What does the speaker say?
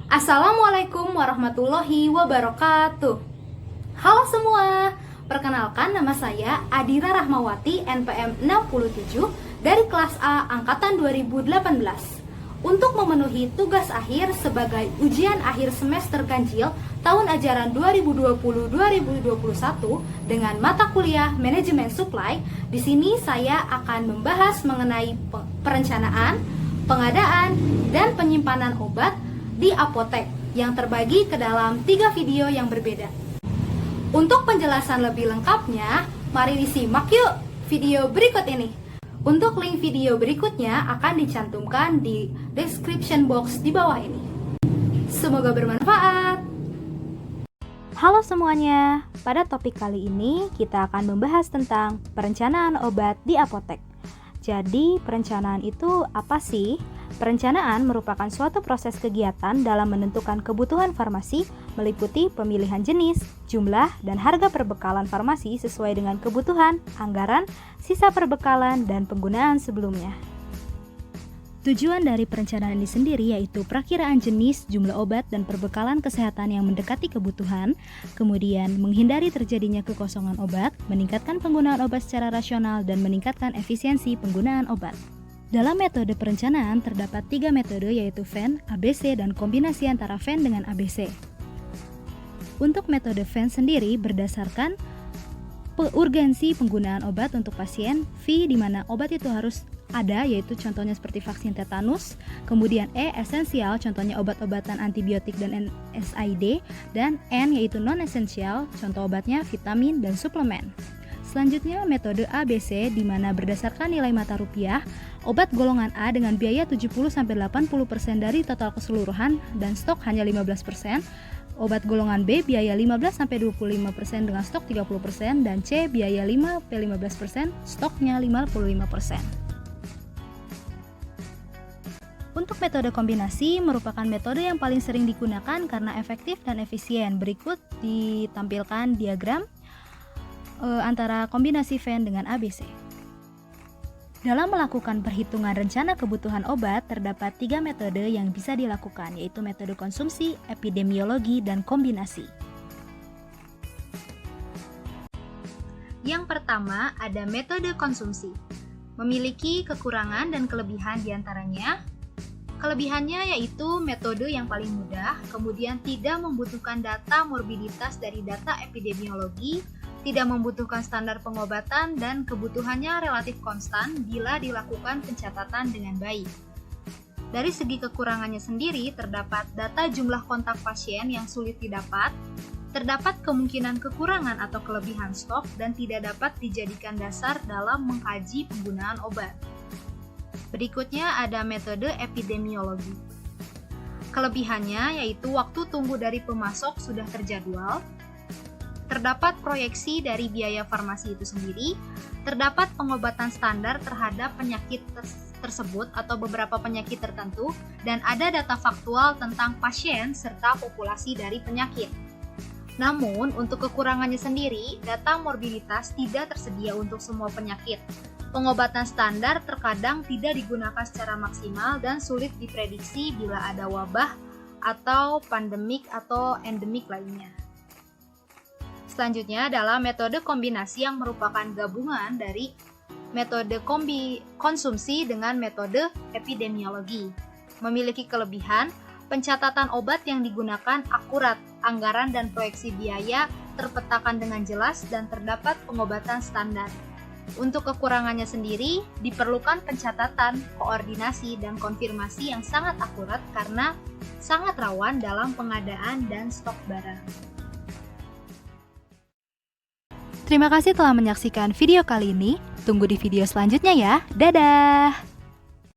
Assalamualaikum warahmatullahi wabarakatuh. Halo semua, perkenalkan nama saya Adira Rahmawati NPM 67 dari kelas A Angkatan 2018. Untuk memenuhi tugas akhir sebagai ujian akhir semester ganjil tahun ajaran 2020-2021 dengan mata kuliah Manajemen Supply, di sini saya akan membahas mengenai perencanaan, pengadaan, dan penyimpanan obat di apotek yang terbagi ke dalam 3 video yang berbeda. Untuk penjelasan lebih lengkapnya, mari disimak yuk video berikut ini. Untuk link video berikutnya akan dicantumkan di description box di bawah ini. Semoga bermanfaat. Halo semuanya, pada topik kali ini kita akan membahas tentang perencanaan obat di apotek. Jadi, perencanaan itu apa sih? Perencanaan merupakan suatu proses kegiatan dalam menentukan kebutuhan farmasi, meliputi pemilihan jenis, jumlah, dan harga perbekalan farmasi sesuai dengan kebutuhan, anggaran, sisa perbekalan, dan penggunaan sebelumnya. Tujuan dari perencanaan ini sendiri yaitu perakiraan jenis, jumlah obat, dan perbekalan kesehatan yang mendekati kebutuhan, kemudian menghindari terjadinya kekosongan obat, meningkatkan penggunaan obat secara rasional, dan meningkatkan efisiensi penggunaan obat. Dalam metode perencanaan terdapat 3 metode yaitu Venn, ABC, dan kombinasi antara Venn dengan ABC. Untuk metode Venn sendiri berdasarkan urgensi penggunaan obat untuk pasien, V di mana obat itu harus ada yaitu contohnya seperti vaksin tetanus, kemudian E esensial contohnya obat-obatan antibiotik dan NSAID, dan N yaitu non-esensial contoh obatnya vitamin dan suplemen. Selanjutnya metode ABC di mana berdasarkan nilai mata rupiah, obat golongan A dengan biaya 70-80% dari total keseluruhan dan stok hanya 15%, obat golongan B biaya 15-25% dengan stok 30%, dan C biaya 5-15%, stoknya 55%. Untuk metode kombinasi merupakan metode yang paling sering digunakan karena efektif dan efisien. Berikut ditampilkan diagram antara kombinasi Venn dengan ABC. Dalam melakukan perhitungan rencana kebutuhan obat, terdapat 3 metode yang bisa dilakukan, yaitu metode konsumsi, epidemiologi, dan kombinasi. Yang pertama, ada metode konsumsi. Memiliki kekurangan dan kelebihan diantaranya. Kelebihannya yaitu metode yang paling mudah, kemudian tidak membutuhkan data morbiditas dari data epidemiologi, tidak membutuhkan standar pengobatan, dan kebutuhannya relatif konstan bila dilakukan pencatatan dengan baik. Dari segi kekurangannya sendiri, terdapat data jumlah kontak pasien yang sulit didapat, terdapat kemungkinan kekurangan atau kelebihan stok, dan tidak dapat dijadikan dasar dalam mengkaji penggunaan obat. Berikutnya ada metode epidemiologi. Kelebihannya yaitu waktu tunggu dari pemasok sudah terjadwal, terdapat proyeksi dari biaya farmasi itu sendiri, terdapat pengobatan standar terhadap penyakit tersebut atau beberapa penyakit tertentu, dan ada data faktual tentang pasien serta populasi dari penyakit. Namun, untuk kekurangannya sendiri, data morbiditas tidak tersedia untuk semua penyakit. Pengobatan standar terkadang tidak digunakan secara maksimal dan sulit diprediksi bila ada wabah atau pandemik atau endemik lainnya. Selanjutnya adalah metode kombinasi yang merupakan gabungan dari metode konsumsi dengan metode epidemiologi. Memiliki kelebihan, pencatatan obat yang digunakan akurat, anggaran dan proyeksi biaya terpetakan dengan jelas, dan terdapat pengobatan standar. Untuk kekurangannya sendiri, diperlukan pencatatan, koordinasi, dan konfirmasi yang sangat akurat karena sangat rawan dalam pengadaan dan stok barang. Terima kasih telah menyaksikan video kali ini. Tunggu di video selanjutnya ya. Dadah!